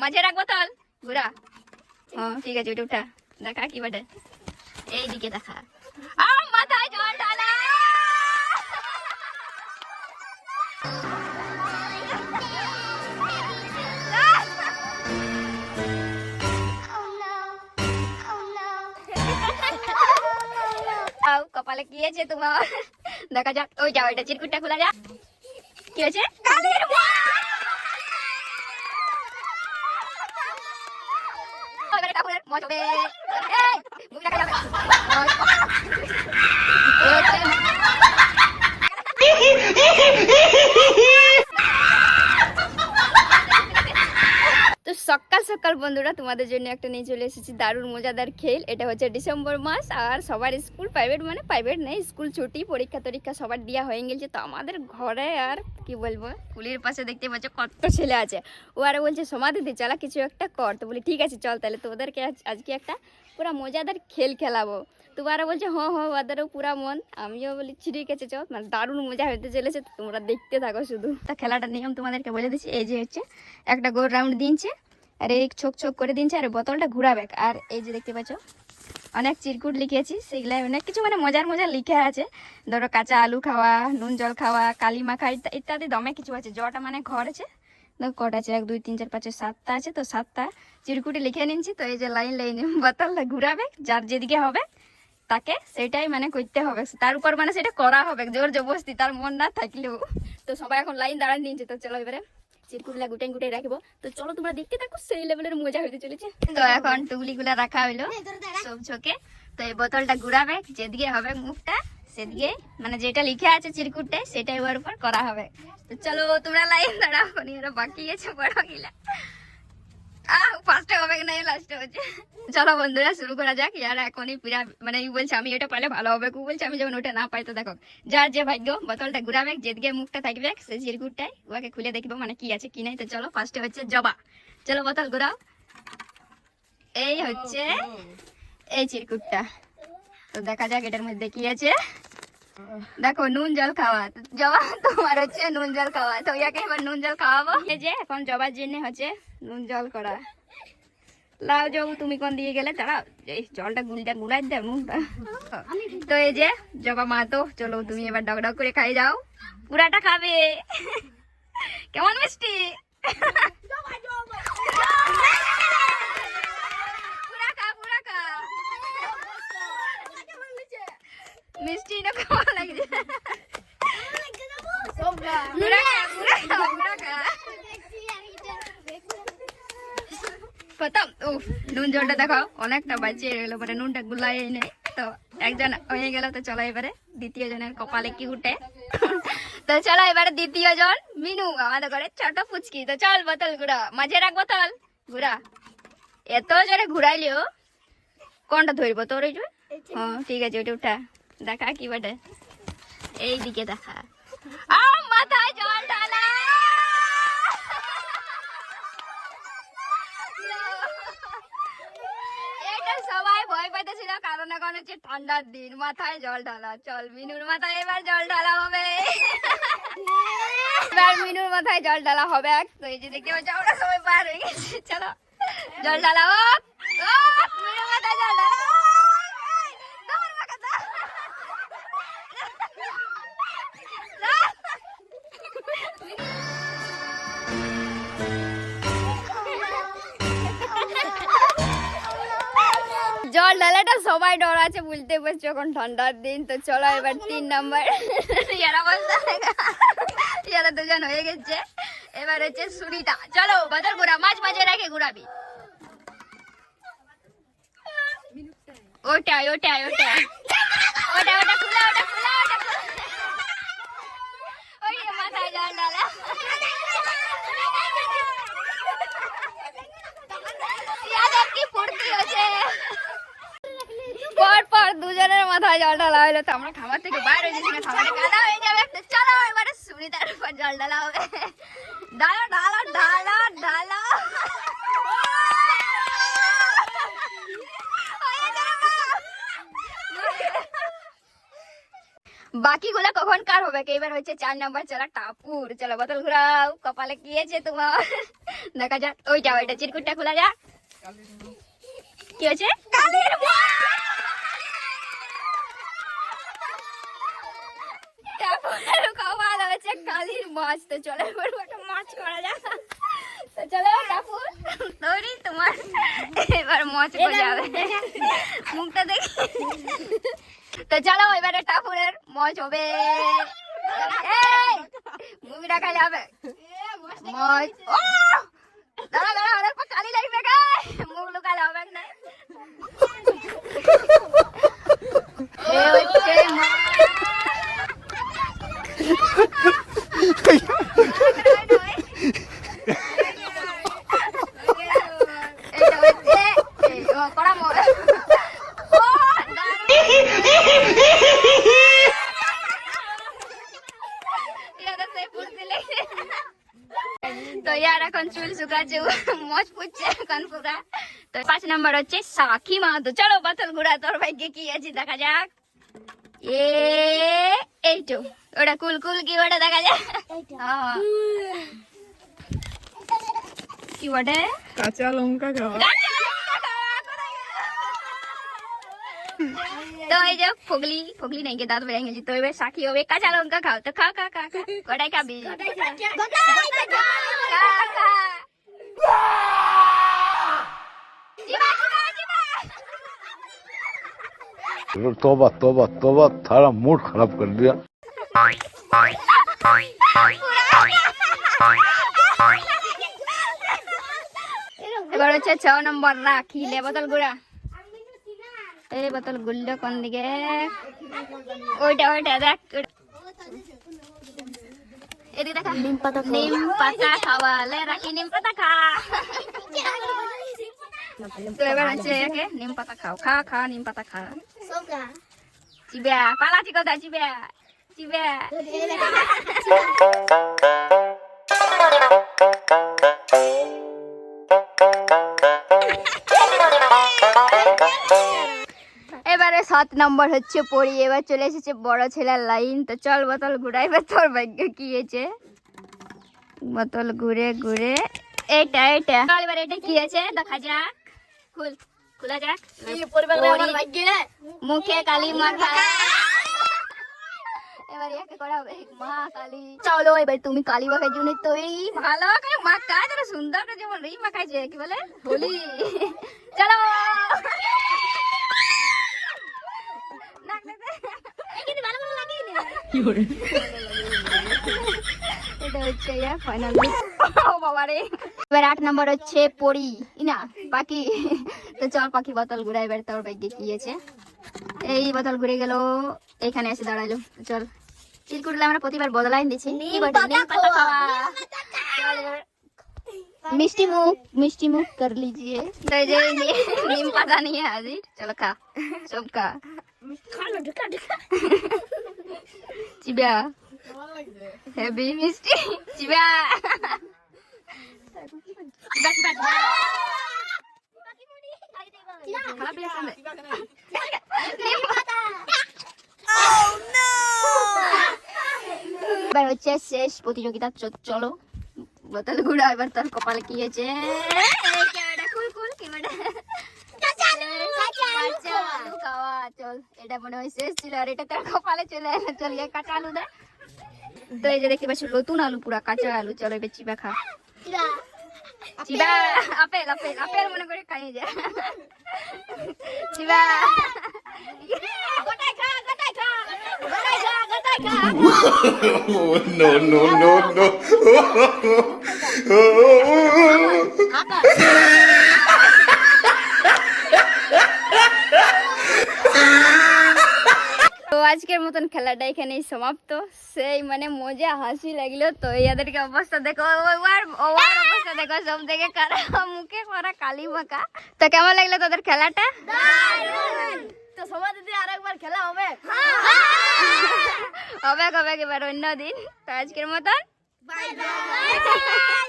মাঝে রাখ বোতল ঘুরা। ঠিক আছে, ওইটা উঠা দেখা কি বটে, এইদিকে দেখা। মাথায় জল ঢালা। কপালে কি আছে তোমার দেখা যাক। ওই যাও, এটা চিরকুটটা খোলা যাক। কি হয়েছে? কালির তো সকাল সকাল বন্ধুরা তোমাদের জন্য একটা নিয়ে চলে এসেছি দারুণ মজাদার খেল। এটা হচ্ছে ডিসেম্বর মাস আর সবার স্কুল প্রাইভেট মানে প্রাইভেট নেই, স্কুল ছুটি, পরীক্ষা টরীক্ষা সবার দেওয়া হয়ে গেছে। তো আমাদের ঘরে আর কি বলবো, কুলির পাশে দেখতে পাচ্ছ কত ছেলে আছে। ও আর বলছে সমাধিতে চালা কিছু একটা কর। তো বলি ঠিক আছে চল, তাহলে তোদেরকে আজকে একটা পুরো মজাদার খেল খেলাবো। তো ওরা বলছে হ্যাঁ ওদেরও পুরা মন। আমিও বলি ঠিক আছে চল, মানে দারুণ মজা হতে চলেছে, তোমরা দেখতে থাকো শুধু। তা খেলাটার নিয়ম তোমাদেরকে বলে দিচ্ছি। এই যে হচ্ছে একটা গোল রাউন্ড দিনছে, আর এই ছোক ছোক করে দিনছে, আর বোতলটা ঘুরাবে। আর এই যে দেখতে পাচ্ছ অনেক চিরকুট লিখেছি, সেগুলাই অনেক কিছু মানে মজার মজার লিখে আছে। ধরো কাঁচা আলু খাওয়া, নুন জল খাওয়া, কালি মাখা ইত্যাদি দমে কিছু আছে। জটা মানে ঘর আছে, কটা আছে 1 2 3 4 5 7টা আছে। তো 7টা চিরকুটি লিখে নিচ্ছি। তো এই যে লাইন লাইন বোতলটা ঘুরাবে, যার যেদিকে হবে তাকে সেটাই মানে করতে হবে, তার উপর মানে সেটা করা হবে জোর জবরদস্তি, তার মন না থাকলেও। তো সবাই এখন লাইন দাঁড়ান দিয়েছে। তো চলো এবারে চিরকুটগুলা গুটাই গুটাই রাখবো। তো চলো তোমরা দেখতে থাকো, সেই লেভেলের মজা হইতে চলেছে। তো এখন টুকলিগুলা রাখা হইলো সব ছোকে। তো এই বোতলটা ঘুরাবে, যেদিকে হবে মুখটা সেদিকে মানে যেটা লিখে আছে চিরকুটে সেটাই ওর উপর করা হবে। তো চলো তোমরা লাইন দাঁড়াও, এরা বাকি আছে বড় গিলা। ফার্স্টে হবে না লাস্টে হচ্ছে। চলো বন্ধুরা শুরু করা যাক। ইয়ার এখনই পিরা মানে বলছে আমি এটা পাইলে ভালো হবে, কু বলছে আমি যেমন ওটা না পাই। তো দেখো যার যে ভাগ্য, বোতলটা ঘুরাবে, যেদিকে মুখটা থাকবে সেই চিরকুটটাই ওকে খুলে দেখবো মানে কি আছে কি নাই। তো চলো ফার্স্টে হচ্ছে জবা। চলো বোতল ঘুরাও। এই হচ্ছে এই চিরকুটটা। তো দেখা যাক এটার মধ্যে কি আছে। দেখো নুন জল খাওয়া। জবা তোমার হচ্ছে নুন জল খাওয়া, তো ইয়াকে এবার নুন জল খাওয়াবো। এই যে এখন জবার জন্য হচ্ছে নুন জল করা। লাও যাও, তুমি কোন দিয়ে গেলে দাঁড়াও, এই জলটা গুলাই দেয় মুখটা। তো এই যে জবা মা, তো চলো তুমি এবার ডক ডক করে খাই যাও, পুরাটা খাবে। কেমন মিষ্টি, মিষ্টি না কেমন লাগছে? প্রথম নুন জলটা দেখাও অনেকটা বাঁচিয়ে গেলো, মানে নুনটা গুলাই নেই। তো একজন হয়ে গেল। তো চলো এবারে দ্বিতীয় জনের কপালে কি উঠে। তো চলো এবারে দ্বিতীয় জন মিনু, আমাদের ঘরে ছোট পুচকি। তো চল বোতল ঘুরা, মাঝে রাখ বোতল ঘুরা। এত জোরে ঘুরাইলেও কোনটা ধরবো তোর? ওই ঠিক আছে, ওইটা উঠা দেখা কি বটে, এইদিকে দেখা। মাথায় জল ঢালা। এটা সবাই ভয় পাইতেছিল, কারণ এখন হচ্ছে ঠান্ডার দিন, মাথায় জল ঢালা। চল মিনুর মাথায় এবার জল ঢালা হবে। এবার মিনুর মাথায় জল ঢালা হবে। তো এই যে দেখতে পাচ্ছ আমরা সবাই পার হয়ে গেছি। চলো জল ঢালা হোক। মিনুর মাথায় জল ঢালা। জল ঢালাটা সবাই ডর আছে, বুঝতে পারছো এখন ঠান্ডার দিন। তো চলো এবার 3 নম্বর। ইয়ারা দুজন হয়ে গেছে। এবার হচ্ছে সুরিতা। চলো বাজার ঘুরা, মাঝ মাঝে রাখে ঘুরাবি। ওটাই ওটাই ওটাই ওটা ওটা খুলা, ওটা খুলা, ওটা ওই মাথায় জল ঢালা। কি ফুর্তি হচ্ছে, পর দুজনের মাথায় জল ঢালা হইলো। তো আমরা খাবার থেকে বাইরে হয়ে যাচ্ছি, খাবারে কাদা হয়ে যাবে। চলো এবারে সুনিতার উপর জল ঢালা হবে। ঢালা ঢালা ঢালা ঢালা। বাকিগুলা কখন কার হবে? এবার হচ্ছে 4 নম্বর। চলো টাপুর, চলো বোতল ঘুরাও, কপালে কি আছে তোমার দেখা যাক। ওই যাও, এটা চিরকুটটা খোলা যাক। কি হয়েছে? কালির কপাল হয়েছে কালির মাছ। তো চলো এবার একটা মাছ করা যাক। তো চলো কাপুর তৈরি তোমার, এবার মাছ করে যাবে মুখটা দেখি। তো চলো এবারে টাপুরের মাছ হবে। মুভি দেখালে হবে মাছ। ও দাঁড়া দাঁড়া, ওদের পর কালি লাগবে গা, মুখ লুকালে হবে না। এ হচ্ছে এটা হচ্ছে কড়া মাছ। তো ইয়ার এখন চুল শুকাচ্ছে, মজ পুচ্ছে এখন পুরা। তো 5 নম্বর হচ্ছে সাক্ষী মাহাতো। চলো বাতল ঘুরা, তোর ভাগ্যে কি আছে দেখা যাক। এইটো ওটা কুল কুল কি ওটা দেখা যাক। কি বটে? কাঁচা লঙ্কা খাওয়া। তো এই যে ফগলি ফগলি নাই কে দাঁত বেড়ে গেছি। তো এবার সাক্ষী হবে কাঁচা লঙ্কা খাও। তো খা খা খা খা, কটাই খাবি? तौबा तौबा तौबा, थारा मूड खराब कर दिया। এবার হচ্ছে 6 নম্বর রাখি লে বোতল গুড়া। এই বোতল গুলটা কোন দিকে? ওইটা ওইটা দেখ, এদিকে দেখা। নিম পাতা খাওয়া লে রাখি, নিম পাতা খা। তো এবার হচ্ছে একে নিম পাতা খাও, খা খা নিম পাতা খা। চিবিয়া পালাচি কথা, চিবিয়া চিবিয়া। এবারে 7 নম্বর হচ্ছে পড়ি। এবার চলে এসেছে বড় ছেলের লাইন। তো চল বোতল ঘুরাইবে, তোর ভাগ্য কি হয়েছে? বোতল ঘুরে ঘুরে এইটা এইটা। এবার এটা কি আছে দেখা যাক। খুল খোলা যাক। মুখে কালি মাখা। এবার একে করা হবে মা কালী। চলো এবার তুমি কালী মাখার জন্য তৈরি। ভালো করে মাখা, যেন সুন্দর করে যেমন রি মাখাইছে, কি বলে হোলি। চলো এটা হচ্ছে ফাইনাল। ও বাবা রে। এবার 8 নম্বর হচ্ছে পড়ি না পাখি। তো চল পাখি বোতল ঘুরাই। এবার তোর ভাগ্যে কি আছে? এই বোতল ঘুরে গেল, এখানে এসে দাঁড়ালো। চল চিরকুটলে আমরা প্রতিবার বদলাই দিচ্ছি। मिष्टी मुख कर लीजिए। तो ये नीम पता नहीं है हाजिर। चलो खा सब खा। चिबिया हेवी मिष्टी चिबिया। এবার হচ্ছে শেষ প্রতিযোগিতা। চলো বোতল ঘুরা। এবার তোর কপালে কি আছে? চল এটা মনে হয় শেষ ছিল, আর এটা তোর কপালে চলে এলো। চল কাঁচা আলু দে। তো এই যে দেখতে পাচ্ছ নতুন আলু, পুরা কাঁচা আলু। চলো এবার চিবা খা। চিবা আপেল আপেল আপেল মনে করে খাইয়ে যা। Chiba No no no no. তো আজকের মতন খেলাটা এখানেই সমাপ্ত। সেই মানে মজা হাসি লাগলো। তো এদেরকে অবস্থা দেখো, ওর অবস্থা দেখো, সব থেকে মুখে করা কালি মাখা। তো কেমন লাগলো তোদের খেলাটা? তো সবাই দিদি আরেকবার খেলা হবে। হবে হবে এবার অন্য দিন। তো আজকের মতন বাই বাই।